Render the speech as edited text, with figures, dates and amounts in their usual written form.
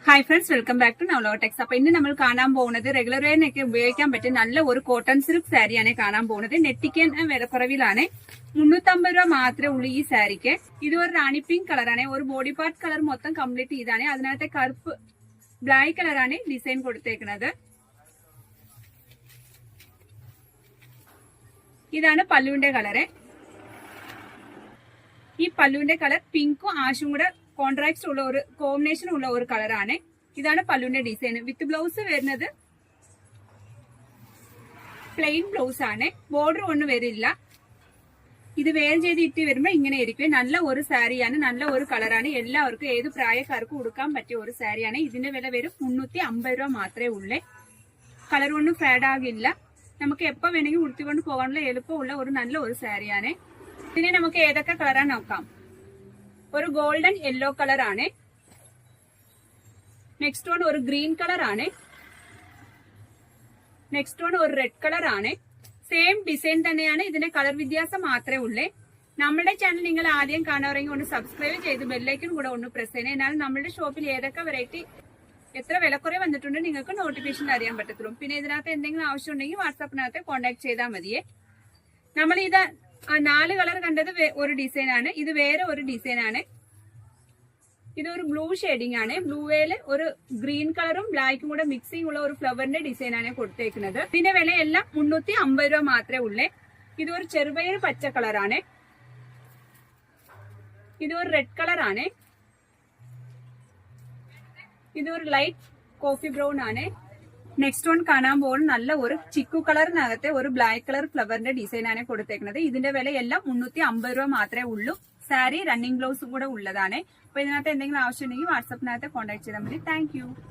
Hi friends, welcome back to നവലോടെക്സ്. അപ്പൊ ഇന്ന് നമ്മൾ കാണാൻ പോകുന്നത് റെഗുലർ വെയറിനൊക്കെ ഉപയോഗിക്കാൻ പറ്റിയ നല്ല ഒരു കോട്ടൺ സിൽക്ക് സാരിയാണ് കാണാൻ പോകുന്നത്. നെറ്റിക്കൻ വിലക്കുറവിലാണ്. 350 രൂപ മാത്രമേ ഉള്ളൂ ഈ സാരിക്ക്. ഇത് ഒരു റാണി പിങ്ക് കളറാണ്. ഒരു ബോഡി പാർട്ട് കളർ മൊത്തം കംപ്ലീറ്റ് ചെയ്താണ്. അതിനകത്തെ കറുപ്പ് ബ്ലാക്ക് കളറാണ് ഡിസൈൻ കൊടുത്തേക്കുന്നത്. ഇതാണ് പല്ലുവിന്റെ കളറ്. ഈ പല്ലുവിന്റെ കളർ പിങ്കും ആഷും കൂടെ കോൺട്രാക്ട് ഉള്ള ഒരു കോമ്പിനേഷൻ ഉള്ള ഒരു കളറാണ്. ഇതാണ് പല്ലുവിന്റെ ഡിസൈൻ. വിത്ത് ബ്ലൗസ് വരുന്നത് പ്ലെയിൻ ബ്ലൗസ് ആണ്. ബോർഡർ ഒന്നും വരില്ല. ഇത് വെയർ ചെയ്ത് ഇട്ട് വരുമ്പോൾ ഇങ്ങനെ ആയിരിക്കും. നല്ല ഒരു സാരിയാണ്, നല്ല ഒരു കളറാണ്. എല്ലാവർക്കും ഏത് പ്രായക്കാർക്കും ഉടുക്കാൻ പറ്റിയ ഒരു സാരിയാണ്. ഇതിന്റെ വില വരും 350 രൂപ മാത്രമേ ഉള്ളേ. കളർ ഒന്നും ഫേഡ് ആകില്ല. നമുക്ക് എപ്പോ വേണമെങ്കിൽ ഉടുത്തിക്കൊണ്ട് പോകാനുള്ള എളുപ്പമുള്ള ഒരു നല്ല ഒരു സാരിയാണ്. ഇതിനെ നമുക്ക് ഏതൊക്കെ കളറാണ് നോക്കാം. ഒരു ഗോൾഡൻ യെല്ലോ കളർ ആണ്. നെക്സ്റ്റ് വൺ ഒരു ഗ്രീൻ കളർ ആണ്. നെക്സ്റ്റ് വൺ ഒരു റെഡ് കളർ ആണ്. സെയിം ഡിസൈൻ തന്നെയാണ്. ഇതിന്റെ കളർ വ്യത്യാസം മാത്രമേ ഉള്ളേ. നമ്മുടെ ചാനൽ നിങ്ങൾ ആദ്യം കാണാറെങ്കിൽ ഒന്ന് സബ്സ്ക്രൈബ് ചെയ്ത് ബെല്ലൈക്കൺ കൂടെ ഒന്ന് പ്രസ് ചെയ്യണം. എന്നാൽ നമ്മുടെ ഷോപ്പിൽ ഏതൊക്കെ വെറൈറ്റി എത്ര വിലക്കുറവ് വന്നിട്ടുണ്ട് നിങ്ങൾക്ക് നോട്ടിഫിക്കേഷൻ അറിയാൻ പറ്റത്തുള്ളൂ. പിന്നെ ഇതിനകത്ത് എന്തെങ്കിലും ആവശ്യം ഉണ്ടെങ്കിൽ വാട്സാപ്പിനകത്ത് കോൺടാക്ട് ചെയ്താൽ മതിയേ. നമ്മൾ ഇത് 4 കളർ കണ്ടത് ഒരു ഡിസൈൻ ആണ്. ഇത് വേറെ ഒരു ഡിസൈൻ ആണ്. ഇതൊരു ബ്ലൂ ഷെയ്ഡിംഗ് ആണ്. ബ്ലൂവേല് ഒരു ഗ്രീൻ കളറും ബ്ലാക്കും കൂടെ മിക്സിംഗ് ഉള്ള ഒരു ഫ്ലവറിന്റെ ഡിസൈൻ ആണ് കൊടുത്തേക്കുന്നത്. ഇതിന്റെ വില എല്ലാം 350 രൂപ മാത്രമേ ഉള്ളേ. ഇതൊരു ചെറുപയർ പച്ച കളറാണ്. ഇതൊരു റെഡ് കളർ ആണ്. ഇതൊരു ലൈറ്റ് കോഫി ബ്രൗൺ ആണ്. നെക്സ്റ്റ് വൺ കാണാൻ പോകുന്ന നല്ല ഒരു ചിക്കു കളറിനകത്തെ ഒരു ബ്ലാക്ക് കളർ ഫ്ലവറിന്റെ ഡിസൈൻ ആണ് കൊടുത്തേക്കുന്നത്. ഇതിന്റെ വില എല്ലാം 350 രൂപ മാത്രമേ ഉള്ളൂ. സാരി റണ്ണിംഗ് ബ്ലൗസും കൂടെ ഉള്ളതാണ്. അപ്പൊ ഇതിനകത്ത് എന്തെങ്കിലും ആവശ്യം ഉണ്ടെങ്കിൽ വാട്സാപ്പിനകത്ത് കോൺടാക്ട് ചെയ്താൽ മതി. താങ്ക്